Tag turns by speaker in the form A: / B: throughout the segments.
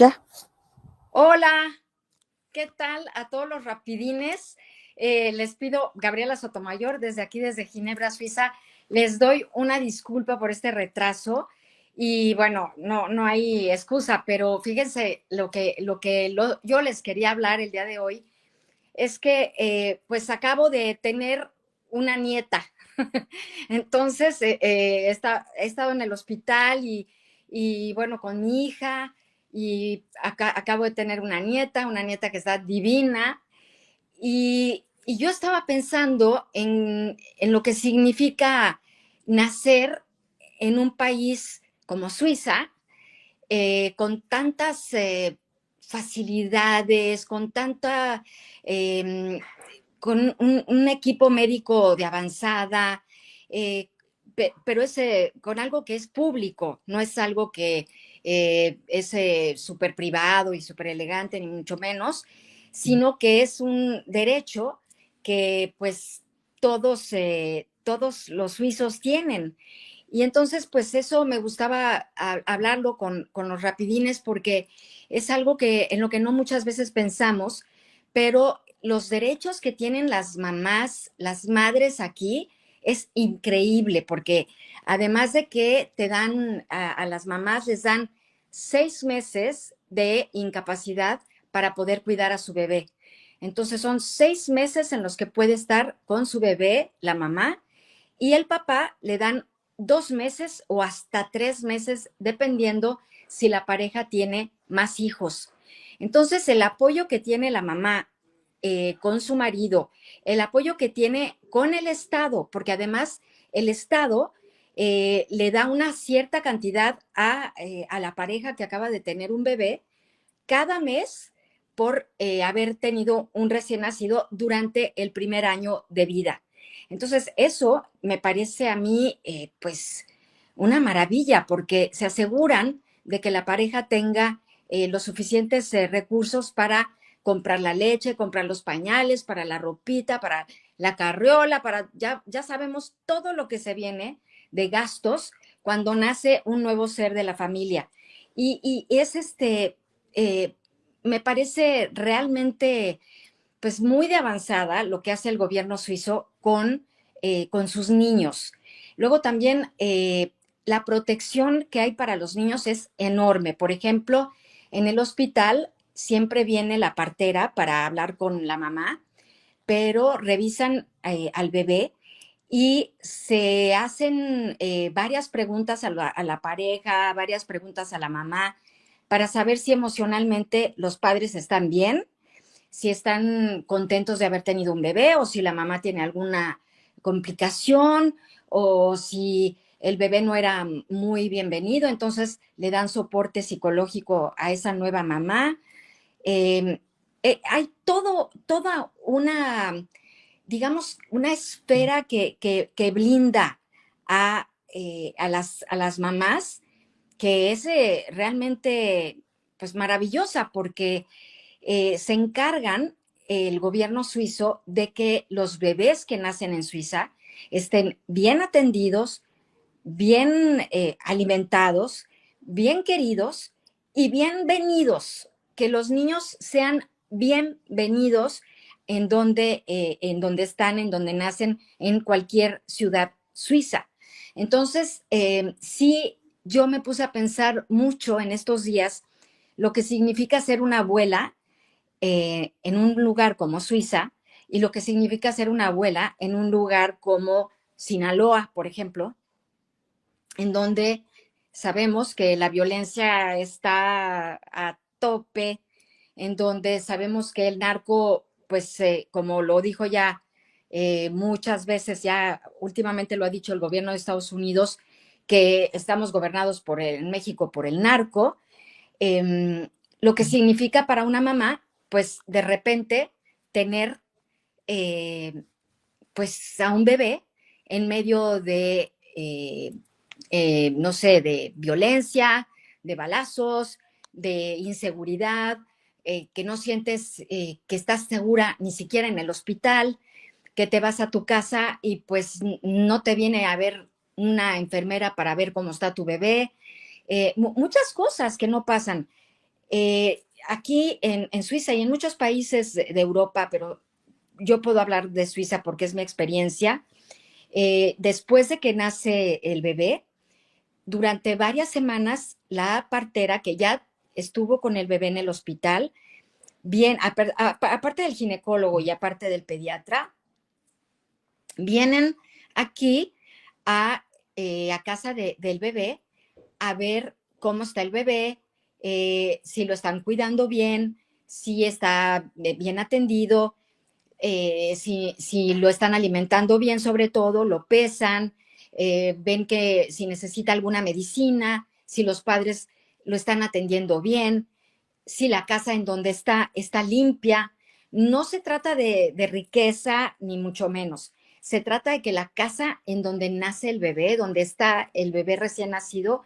A: Ya.
B: Hola, ¿qué tal a todos los rapidines? Les pido, Gabriela Sotomayor, desde aquí, desde Ginebra, Suiza, les doy una disculpa por este retraso y bueno, no hay excusa, pero fíjense yo les quería hablar el día de hoy es que pues acabo de tener una nieta. Entonces, he estado en el hospital y bueno, con mi hija y acabo de tener una nieta que está divina. Y yo estaba pensando en lo que significa nacer en un país como Suiza, con tantas facilidades, eh, con un equipo médico de avanzada, eh, pero con algo que es público, no es algo que es súper privado y súper elegante, ni mucho menos, sino que es un derecho que pues todos los suizos tienen. Y entonces, pues eso me gustaba hablarlo con los rapidines porque es algo que en lo que no muchas veces pensamos, pero los derechos que tienen las mamás, las madres aquí, es increíble porque además de que te dan a las mamás, les dan 6 meses de incapacidad para poder cuidar a su bebé. Entonces son 6 meses en los que puede estar con su bebé, la mamá, y el papá le dan 2 meses o hasta 3 meses, dependiendo si la pareja tiene más hijos. Entonces, el apoyo que tiene la mamá con su marido, el apoyo que tiene con el Estado, porque además el Estado le da una cierta cantidad a la pareja que acaba de tener un bebé cada mes por haber tenido un recién nacido durante el primer año de vida. Entonces, eso me parece a mí, pues, una maravilla, porque se aseguran de que la pareja tenga los suficientes recursos para comprar la leche, comprar los pañales, para la ropita, para la carriola, ya sabemos todo lo que se viene de gastos cuando nace un nuevo ser de la familia. Y es eh, me parece realmente pues muy de avanzada lo que hace el gobierno suizo con sus niños. Luego también la protección que hay para los niños es enorme. Por ejemplo, en el hospital siempre viene la partera para hablar con la mamá, pero revisan al bebé y se hacen varias preguntas a la pareja, varias preguntas a la mamá para saber si emocionalmente los padres están bien, si están contentos de haber tenido un bebé o si la mamá tiene alguna complicación o si el bebé no era muy bienvenido, entonces le dan soporte psicológico a esa nueva mamá. Eh, Hay toda una, digamos, una esfera que blinda a las mamás, que es realmente pues maravillosa porque se encargan el gobierno suizo de que los bebés que nacen en Suiza estén bien atendidos, bien alimentados, bien queridos y bienvenidos, que los niños sean bienvenidos en donde están, en donde nacen, en cualquier ciudad suiza. Entonces, sí, yo me puse a pensar mucho en estos días lo que significa ser una abuela en un lugar como Suiza y lo que significa ser una abuela en un lugar como Sinaloa, por ejemplo, en donde sabemos que la violencia está a tope, en donde sabemos que el narco, pues como lo dijo ya muchas veces, ya últimamente lo ha dicho el gobierno de Estados Unidos, que estamos gobernados en México por el narco, eh, lo que significa para una mamá, pues de repente tener pues a un bebé en medio de, no sé, de violencia, de balazos, de inseguridad, que no sientes que estás segura ni siquiera en el hospital, que te vas a tu casa y pues no te viene a ver una enfermera para ver cómo está tu bebé. Muchas cosas que no pasan. Aquí en Suiza y en muchos países de Europa, pero yo puedo hablar de Suiza porque es mi experiencia, después de que nace el bebé, durante varias semanas, la partera que ya estuvo con el bebé en el hospital, bien, aparte del ginecólogo y aparte del pediatra, vienen aquí a casa del bebé a ver cómo está el bebé, si lo están cuidando bien, si está bien atendido, si lo están alimentando bien, sobre todo, lo pesan, ven que si necesita alguna medicina, si los padres lo están atendiendo bien, si la casa en donde está limpia. No se trata de riqueza, ni mucho menos. Se trata de que la casa en donde nace el bebé, donde está el bebé recién nacido,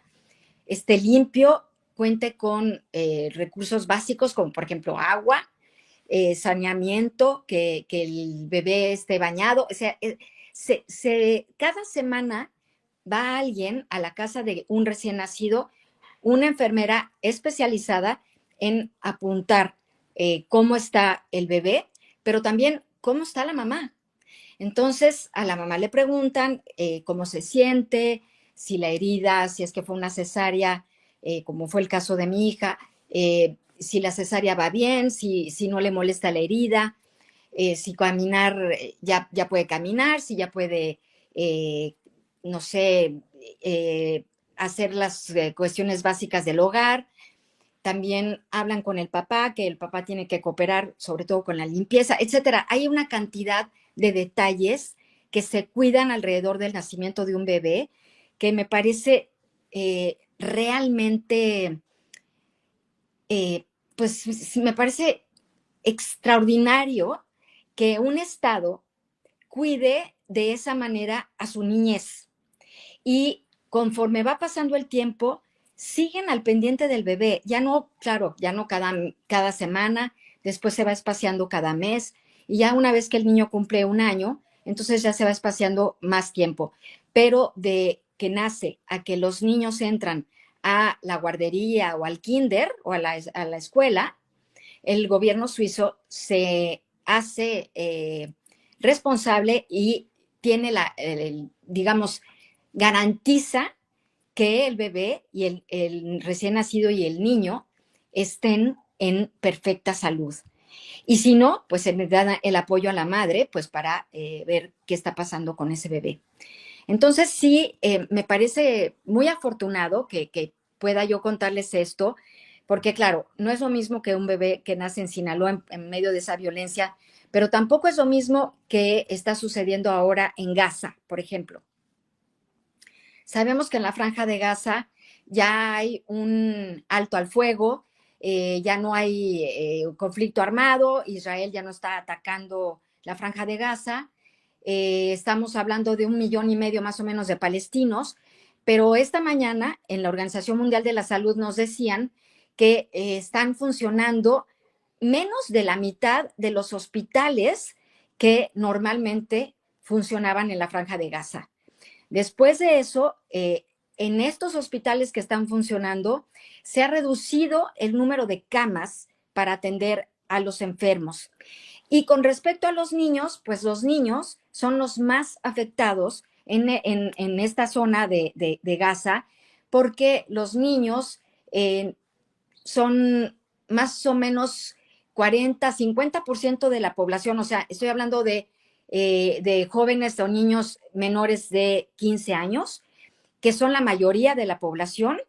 B: esté limpio, cuente con recursos básicos como por ejemplo agua, saneamiento, que el bebé esté bañado. O sea, cada semana va alguien a la casa de un recién nacido, una enfermera especializada en apuntar cómo está el bebé, pero también cómo está la mamá. Entonces, a la mamá le preguntan cómo se siente, si la herida, si es que fue una cesárea, como fue el caso de mi hija, si la cesárea va bien, si no le molesta la herida, si caminar, ya puede caminar, si ya puede, eh, no sé, eh, hacer las cuestiones básicas del hogar. También hablan con el papá, que el papá tiene que cooperar, sobre todo con la limpieza, etcétera. Hay una cantidad de detalles que se cuidan alrededor del nacimiento de un bebé que me parece realmente, pues me parece extraordinario que un Estado cuide de esa manera a su niñez. Y conforme va pasando el tiempo, siguen al pendiente del bebé. Ya no, claro, ya no cada semana, después se va espaciando cada mes, y ya una vez que el niño cumple un año, entonces ya se va espaciando más tiempo. Pero de que nace a que los niños entran a la guardería o al kinder o a la escuela, el gobierno suizo se hace responsable y tiene digamos, garantiza que el bebé y el recién nacido y el niño estén en perfecta salud. Y si no, pues se le da el apoyo a la madre, pues para ver qué está pasando con ese bebé. Entonces sí, me parece muy afortunado que pueda yo contarles esto, porque claro, no es lo mismo que un bebé que nace en Sinaloa en medio de esa violencia, pero tampoco es lo mismo que está sucediendo ahora en Gaza, por ejemplo. Sabemos que en la Franja de Gaza ya hay un alto al fuego, ya no hay conflicto armado, Israel ya no está atacando la Franja de Gaza, estamos hablando de 1,5 millones más o menos de palestinos, pero esta mañana en la Organización Mundial de la Salud nos decían que están funcionando menos de la mitad de los hospitales que normalmente funcionaban en la Franja de Gaza. Después de eso, en estos hospitales que están funcionando, se ha reducido el número de camas para atender a los enfermos. Y con respecto a los niños, pues los niños son los más afectados en esta zona de Gaza, porque los niños son más o menos 40-50% de la población, o sea, estoy hablando de jóvenes o niños menores de 15 años, que son la mayoría de la población,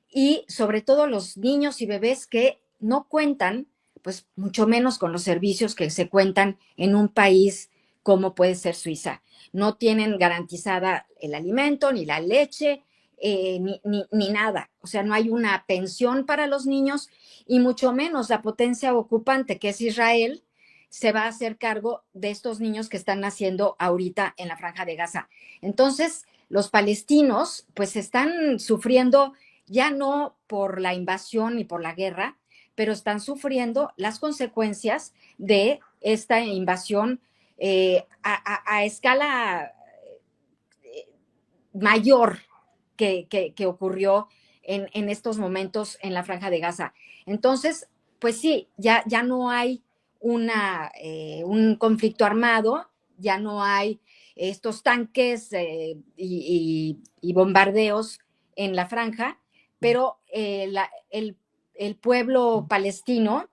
B: y sobre todo los niños y bebés que no cuentan, pues mucho menos con los servicios que se cuentan en un país como puede ser Suiza. No tienen garantizada el alimento, ni la leche, ni nada. O sea, no hay una pensión para los niños y mucho menos la potencia ocupante que es Israel se va a hacer cargo de estos niños que están naciendo ahorita en la Franja de Gaza. Entonces, los palestinos pues están sufriendo ya no por la invasión ni por la guerra, pero están sufriendo las consecuencias de esta invasión a escala mayor que ocurrió en estos momentos en la Franja de Gaza. Entonces, pues sí, ya no hay un conflicto armado, ya no hay estos tanques y bombardeos en la franja, pero el pueblo palestino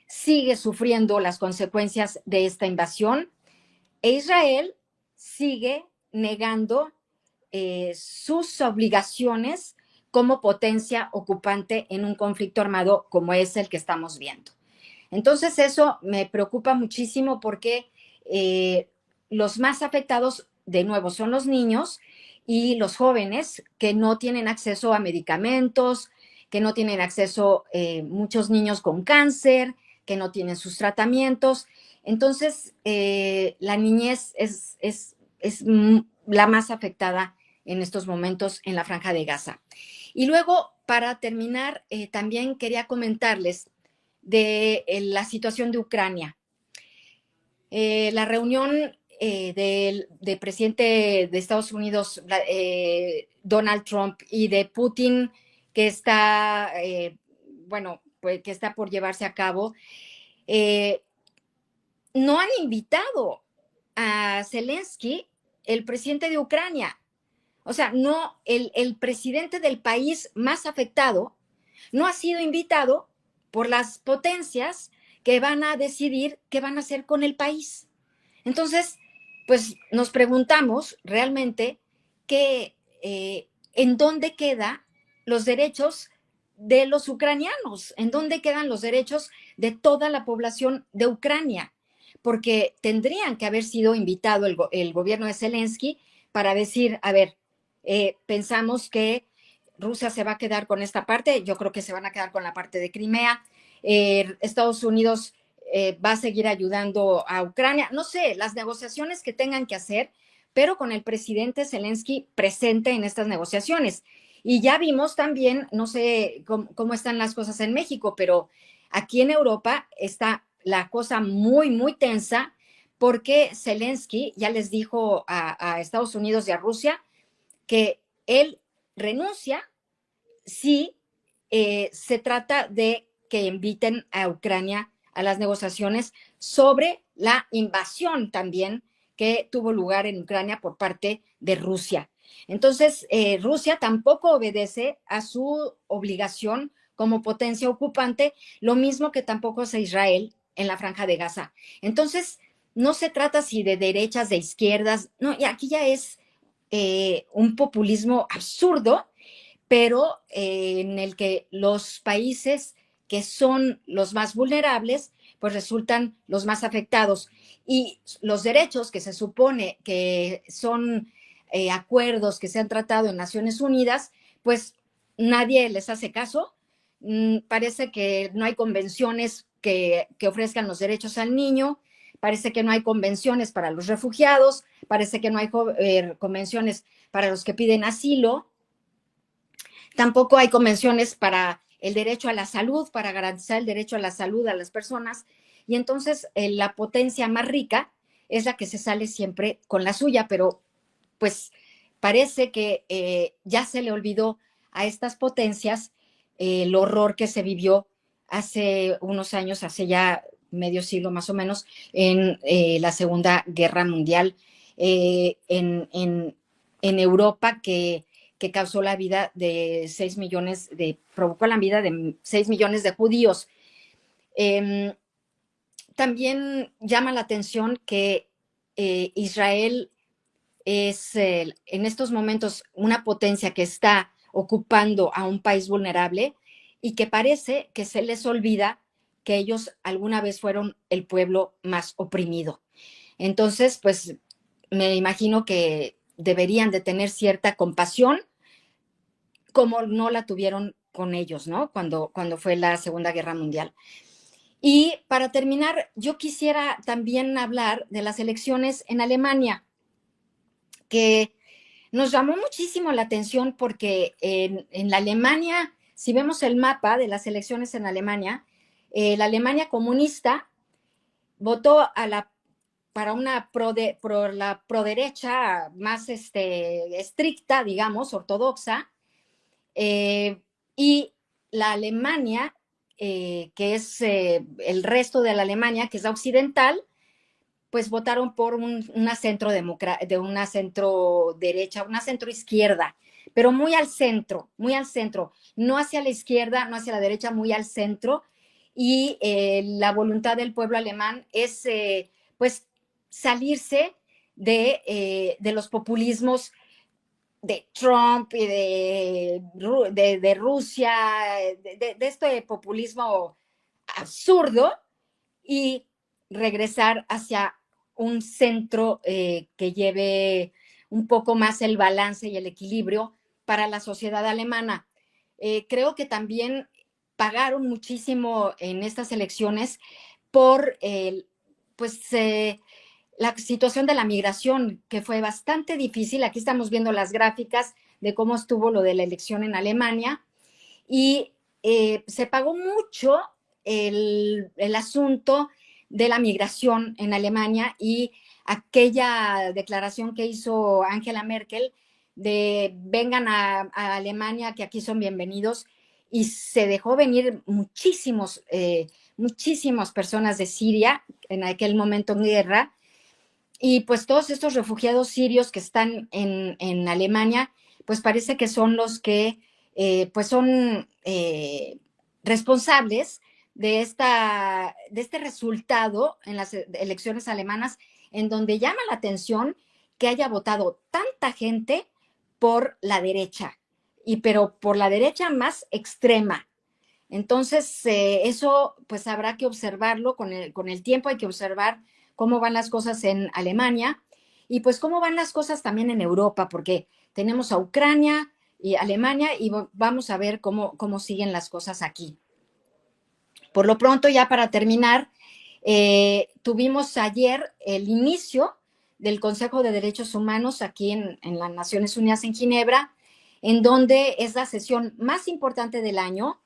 B: sigue sufriendo las consecuencias de esta invasión e Israel sigue negando sus obligaciones como potencia ocupante en un conflicto armado como es el que estamos viendo. Entonces eso me preocupa muchísimo porque los más afectados, de nuevo, son los niños y los jóvenes que no tienen acceso a medicamentos, que no tienen acceso, muchos niños con cáncer, que no tienen sus tratamientos. Entonces, la niñez es la más afectada en estos momentos en la Franja de Gaza. Y luego, para terminar, también quería comentarles de la situación de Ucrania. La reunión del presidente de Estados Unidos, Donald Trump, y de Putin, que está, bueno, pues que está por llevarse a cabo, no han invitado a Zelensky, el presidente de Ucrania. O sea, no, el presidente del país más afectado no ha sido invitado por las potencias que van a decidir qué van a hacer con el país. Entonces, pues nos preguntamos realmente que, en dónde quedan los derechos de los ucranianos, en dónde quedan los derechos de toda la población de Ucrania, porque tendrían que haber sido invitado el gobierno de Zelensky para decir, a ver, pensamos que Rusia se va a quedar con esta parte, yo creo que se van a quedar con la parte de Crimea, Estados Unidos va a seguir ayudando a Ucrania, no sé, las negociaciones que tengan que hacer, pero con el presidente Zelensky presente en estas negociaciones. Y ya vimos también, no sé cómo están las cosas en México, pero aquí en Europa está la cosa muy, muy tensa porque Zelensky ya les dijo a Estados Unidos y a Rusia que él renuncia si se trata de que inviten a Ucrania a las negociaciones sobre la invasión también que tuvo lugar en Ucrania por parte de Rusia. Entonces, Rusia tampoco obedece a su obligación como potencia ocupante, lo mismo que tampoco hace Israel en la Franja de Gaza. Entonces, no se trata si de derechas, de izquierdas, no, y aquí ya es un populismo absurdo, pero en el que los países que son los más vulnerables, pues resultan los más afectados. Y los derechos que se supone que son acuerdos que se han tratado en Naciones Unidas, pues nadie les hace caso. Parece que no hay convenciones que ofrezcan los derechos al niño, parece que no hay convenciones para los refugiados, parece que no hay convenciones para los que piden asilo. Tampoco hay convenciones para el derecho a la salud, para garantizar el derecho a la salud a las personas. Y entonces la potencia más rica es la que se sale siempre con la suya, pero pues parece que ya se le olvidó a estas potencias el horror que se vivió hace unos años, hace ya medio siglo más o menos, en la Segunda Guerra Mundial en Europa, que causó la vida de 6 millones, provocó la vida de 6 millones de judíos. También llama la atención que Israel es en estos momentos una potencia que está ocupando a un país vulnerable y que parece que se les olvida que ellos alguna vez fueron el pueblo más oprimido. Entonces, pues me imagino que deberían de tener cierta compasión como no la tuvieron con ellos, ¿no? Cuando fue la Segunda Guerra Mundial. Y para terminar, yo quisiera también hablar de las elecciones en Alemania, que nos llamó muchísimo la atención porque en la Alemania, si vemos el mapa de las elecciones en Alemania, la Alemania comunista votó para una la proderecha más estricta, digamos, ortodoxa, y la Alemania, que es el resto de la Alemania, que es la occidental, pues votaron por una centro derecha, una centro izquierda, pero muy al centro, no hacia la izquierda, no hacia la derecha, muy al centro. Y la voluntad del pueblo alemán es, pues, salirse de los populismos de Trump y de Rusia, de este populismo absurdo, y regresar hacia un centro que lleve un poco más el balance y el equilibrio para la sociedad alemana. Creo que también pagaron muchísimo en estas elecciones por pues, la situación de la migración, que fue bastante difícil. Aquí estamos viendo las gráficas de cómo estuvo lo de la elección en Alemania, y se pagó mucho el asunto de la migración en Alemania, y aquella declaración que hizo Angela Merkel de vengan a Alemania, que aquí son bienvenidos, y se dejó venir muchísimas personas de Siria, en aquel momento en guerra, y pues todos estos refugiados sirios que están en Alemania, pues parece que son los que pues son responsables de este resultado en las elecciones alemanas, en donde llama la atención que haya votado tanta gente por la derecha, pero por la derecha más extrema. Entonces, eso pues habrá que observarlo con el tiempo. Hay que observar cómo van las cosas en Alemania y pues cómo van las cosas también en Europa, porque tenemos a Ucrania y Alemania, y vamos a ver cómo siguen las cosas aquí. Por lo pronto, ya para terminar, tuvimos ayer el inicio del Consejo de Derechos Humanos aquí en las Naciones Unidas en Ginebra, en donde es la sesión más importante del año,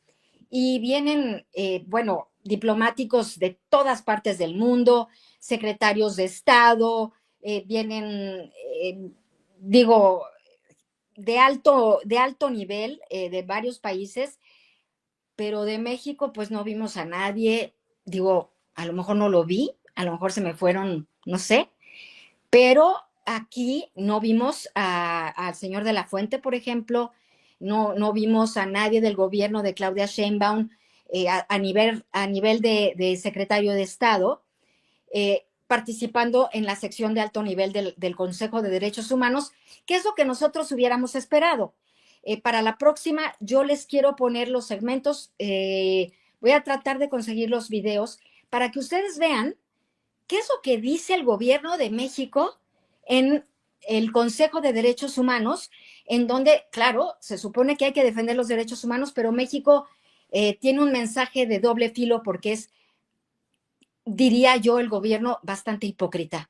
B: y vienen, bueno, diplomáticos de todas partes del mundo, secretarios de Estado, vienen, digo, de alto nivel, de varios países, pero de México pues no vimos a nadie. Digo, a lo mejor no lo vi, a lo mejor se me fueron, no sé, pero aquí no vimos al señor de la Fuente, por ejemplo, no vimos a nadie del gobierno de Claudia Sheinbaum, a nivel de secretario de Estado, participando en la sección de alto nivel del Consejo de Derechos Humanos, que es lo que nosotros hubiéramos esperado. Para la próxima, yo les quiero poner los segmentos, voy a tratar de conseguir los videos para que ustedes vean qué es lo que dice el gobierno de México en el Consejo de Derechos Humanos, en donde, claro, se supone que hay que defender los derechos humanos, pero México tiene un mensaje de doble filo, porque es, diría yo, el gobierno bastante hipócrita,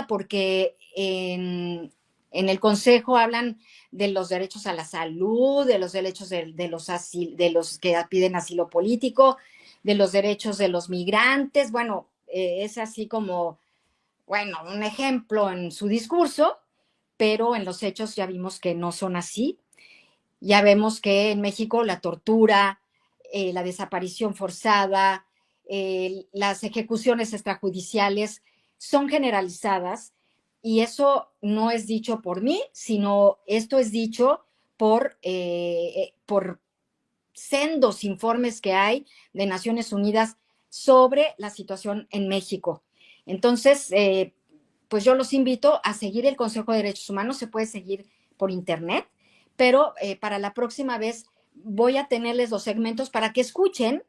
B: porque en el Consejo hablan de los derechos a la salud, de los derechos de los que piden asilo político, de los derechos de los migrantes. Bueno, es así como, bueno, un ejemplo en su discurso, pero en los hechos ya vimos que no son así. Ya vemos que en México la tortura, la desaparición forzada, las ejecuciones extrajudiciales son generalizadas, y eso no es dicho por mí, sino esto es dicho por sendos informes que hay de Naciones Unidas sobre la situación en México. Entonces, pues yo los invito a seguir el Consejo de Derechos Humanos. Se puede seguir por internet, pero para la próxima vez voy a tenerles los segmentos para que escuchen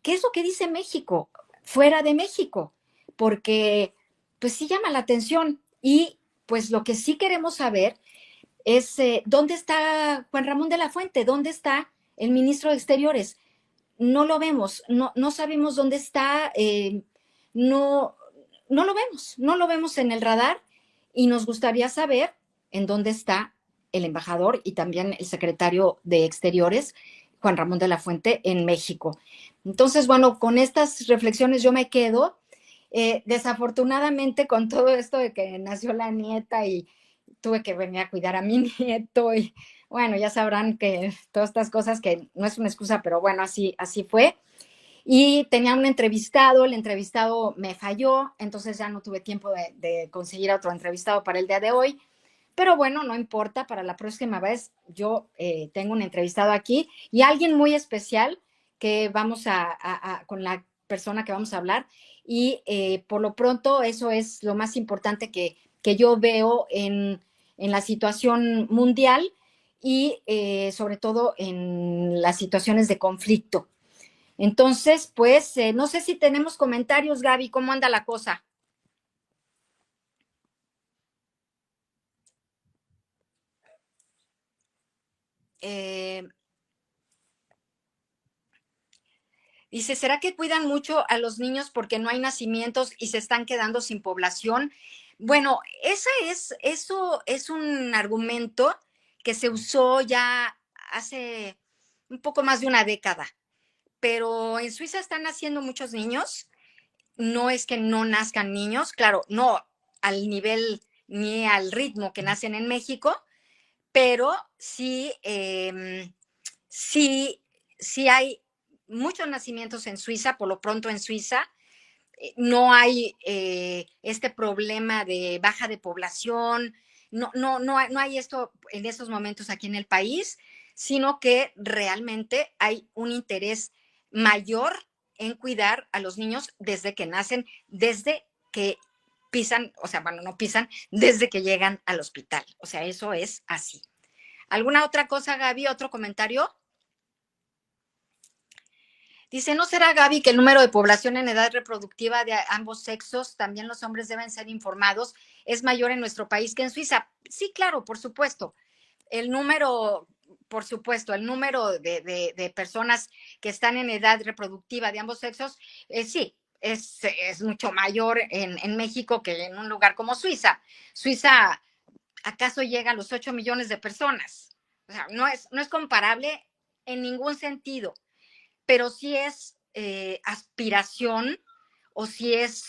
B: qué es lo que dice México fuera de México, porque pues sí llama la atención. Y pues lo que sí queremos saber es dónde está Juan Ramón de la Fuente, dónde está el ministro de Exteriores. No lo vemos, no sabemos dónde está, no, no lo vemos en el radar, y nos gustaría saber en dónde está el embajador y también el secretario de Exteriores, Juan Ramón de la Fuente, en México. Entonces, bueno, con estas reflexiones yo me quedo. Desafortunadamente, con todo esto de que nació la nieta y tuve que venir a cuidar a mi nieto, y Bueno, ya sabrán que todas estas cosas que no es una excusa, pero bueno, así fue. Y tenía un entrevistado, el entrevistado me falló, entonces ya no tuve tiempo de conseguir otro entrevistado para el día de hoy. Pero bueno, no importa, para la próxima vez yo tengo un entrevistado aquí y alguien muy especial que vamos con la persona que vamos a hablar. Y por lo pronto eso es lo más importante que yo veo en la situación mundial y sobre todo en las situaciones de conflicto. Entonces, pues, no sé si tenemos comentarios, Gaby, ¿cómo anda la cosa? Eh, Dice, ¿será que cuidan mucho a los niños porque no hay nacimientos y se están quedando sin población? Bueno, eso es un argumento que se usó ya hace un poco más de una década, pero en Suiza están naciendo muchos niños. No es que no nazcan niños, claro, no al nivel ni al ritmo que nacen en México, pero sí, sí, sí hay muchos nacimientos en Suiza, por lo pronto en Suiza. No hay este problema de baja de población, no hay esto en estos momentos aquí en el país, sino que realmente hay un interés mayor en cuidar a los niños desde que nacen, desde que pisan, o sea, bueno, no pisan, desde que llegan al hospital. O sea, eso es así. ¿Alguna otra cosa, Gaby? ¿Otro comentario? Dice, ¿no será, Gaby, que el número de población en edad reproductiva de ambos sexos, también los hombres deben ser informados, es mayor en nuestro país que en Suiza? Sí, claro, por supuesto. El número, por supuesto, el número de personas que están en edad reproductiva de ambos sexos, sí, es mucho mayor en México que en un lugar como Suiza. Suiza, ¿acaso llega a los 8 millones de personas? O sea, no es comparable en ningún sentido, pero sí es aspiración o si es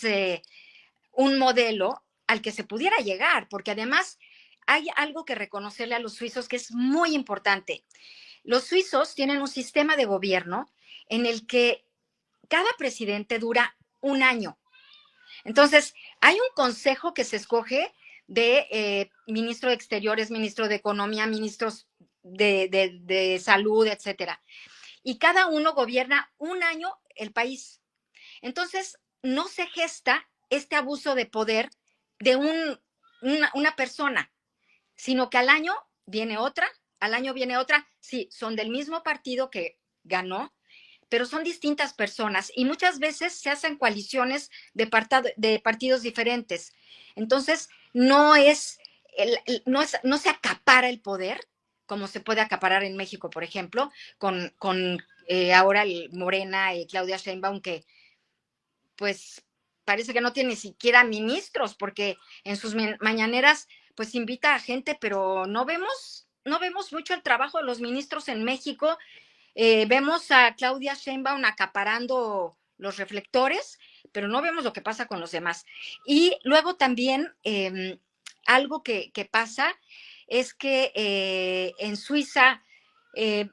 B: un modelo al que se pudiera llegar, porque además hay algo que reconocerle a los suizos que es muy importante. Los suizos tienen un sistema de gobierno en el que cada presidente dura un año. Entonces, hay un consejo que se escoge de ministro de Exteriores, ministro de Economía, ministros de salud, etcétera. Y cada uno gobierna un año el país. Entonces, no se gesta este abuso de poder de una persona, sino que al año viene otra, sí, son del mismo partido que ganó, pero son distintas personas y muchas veces se hacen coaliciones de partidos diferentes. Entonces, no se acapara el poder, como se puede acaparar en México, por ejemplo, con ahora Morena y Claudia Sheinbaum, que pues parece que no tiene ni siquiera ministros, porque en sus mañaneras pues invita a gente, pero no vemos mucho el trabajo de los ministros en México. Vemos a Claudia Sheinbaum acaparando los reflectores, pero no vemos lo que pasa con los demás. Y luego también algo que pasa es que en Suiza, eh,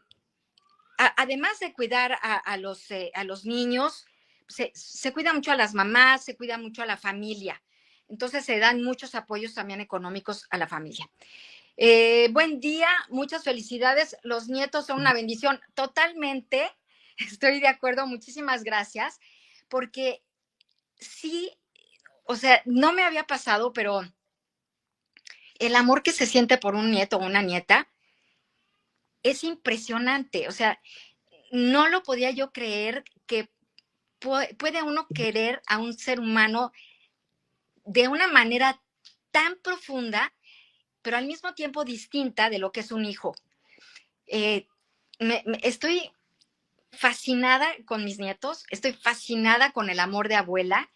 B: además de cuidar a los niños, se cuida mucho a las mamás, se cuida mucho a la familia. Entonces se dan muchos apoyos también económicos a la familia. Buen día, muchas felicidades. Los nietos son una bendición. Totalmente, estoy de acuerdo. Muchísimas gracias. Porque sí, o sea, no me había pasado, pero el amor que se siente por un nieto o una nieta es impresionante. O sea, no lo podía yo creer que puede uno querer a un ser humano de una manera tan profunda, pero al mismo tiempo distinta de lo que es un hijo. Eh, estoy fascinada con mis nietos, estoy fascinada con el amor de abuela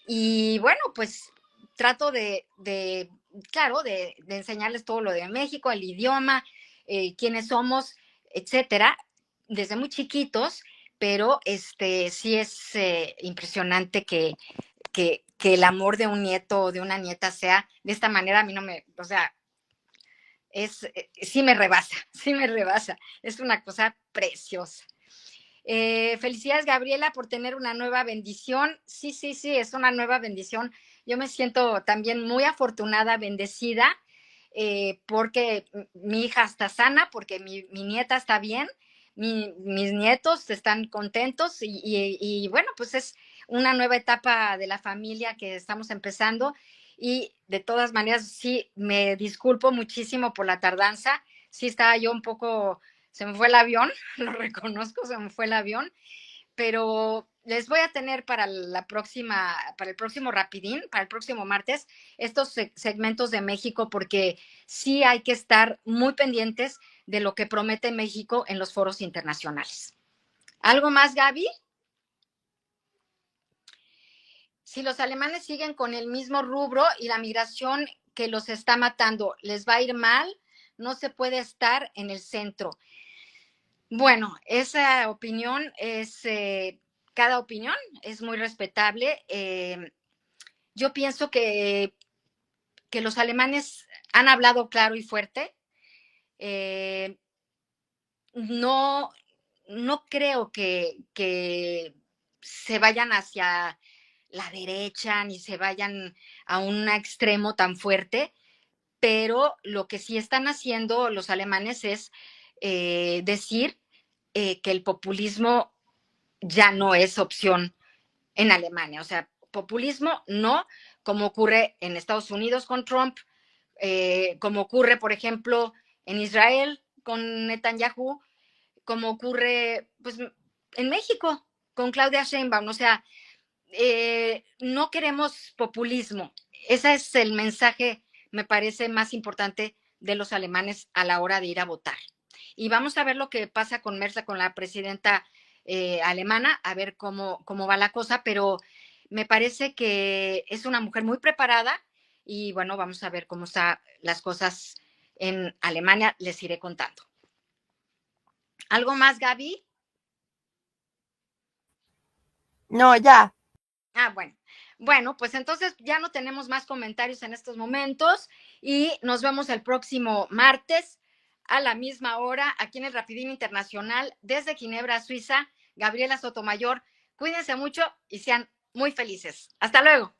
B: y bueno, pues trato claro, de enseñarles todo lo de México, el idioma, quiénes somos, etcétera, desde muy chiquitos, pero sí es impresionante que el amor de un nieto o de una nieta sea de esta manera. A mí no me, o sea, sí me rebasa, sí me rebasa. Es una cosa preciosa. Felicidades, Gabriela, por tener una nueva bendición. Sí, sí, sí, es una nueva bendición. Yo me siento también muy afortunada, bendecida, porque mi hija está sana, porque mi nieta está bien, mis nietos están contentos y bueno, pues es una nueva etapa de la familia que estamos empezando y de todas maneras sí me disculpo muchísimo por la tardanza, sí estaba yo un poco, se me fue el avión, lo reconozco, se me fue el avión, pero les voy a tener para la próxima, para el próximo Rapidín, para el próximo martes, estos segmentos de México, porque sí hay que estar muy pendientes de lo que promete México en los foros internacionales. ¿Algo más, Gaby? Si los alemanes siguen con el mismo rubro y la migración que los está matando les va a ir mal, no se puede estar en el centro. Bueno, esa opinión es, cada opinión es muy respetable. Yo pienso que los alemanes han hablado claro y fuerte. Eh, no, no creo que se vayan hacia la derecha ni se vayan a un extremo tan fuerte, pero lo que sí están haciendo los alemanes es decir que el populismo ya no es opción en Alemania. O sea, populismo no, como ocurre en Estados Unidos con Trump, como ocurre, por ejemplo, en Israel con Netanyahu, como ocurre pues, en México con Claudia Sheinbaum. O sea, no queremos populismo. Ese es el mensaje, me parece, más importante de los alemanes a la hora de ir a votar. Y vamos a ver lo que pasa con Merkel, con la presidenta alemana, a ver cómo va la cosa, pero me parece que es una mujer muy preparada y bueno, vamos a ver cómo están las cosas en Alemania, les iré contando. ¿Algo más, Gaby?
A: No, ya.
B: Ah, bueno. Bueno, pues entonces ya no tenemos más comentarios en estos momentos y nos vemos el próximo martes a la misma hora aquí en el Rapidín Internacional desde Ginebra, Suiza. Gabriela Sotomayor, cuídense mucho y sean muy felices. Hasta luego.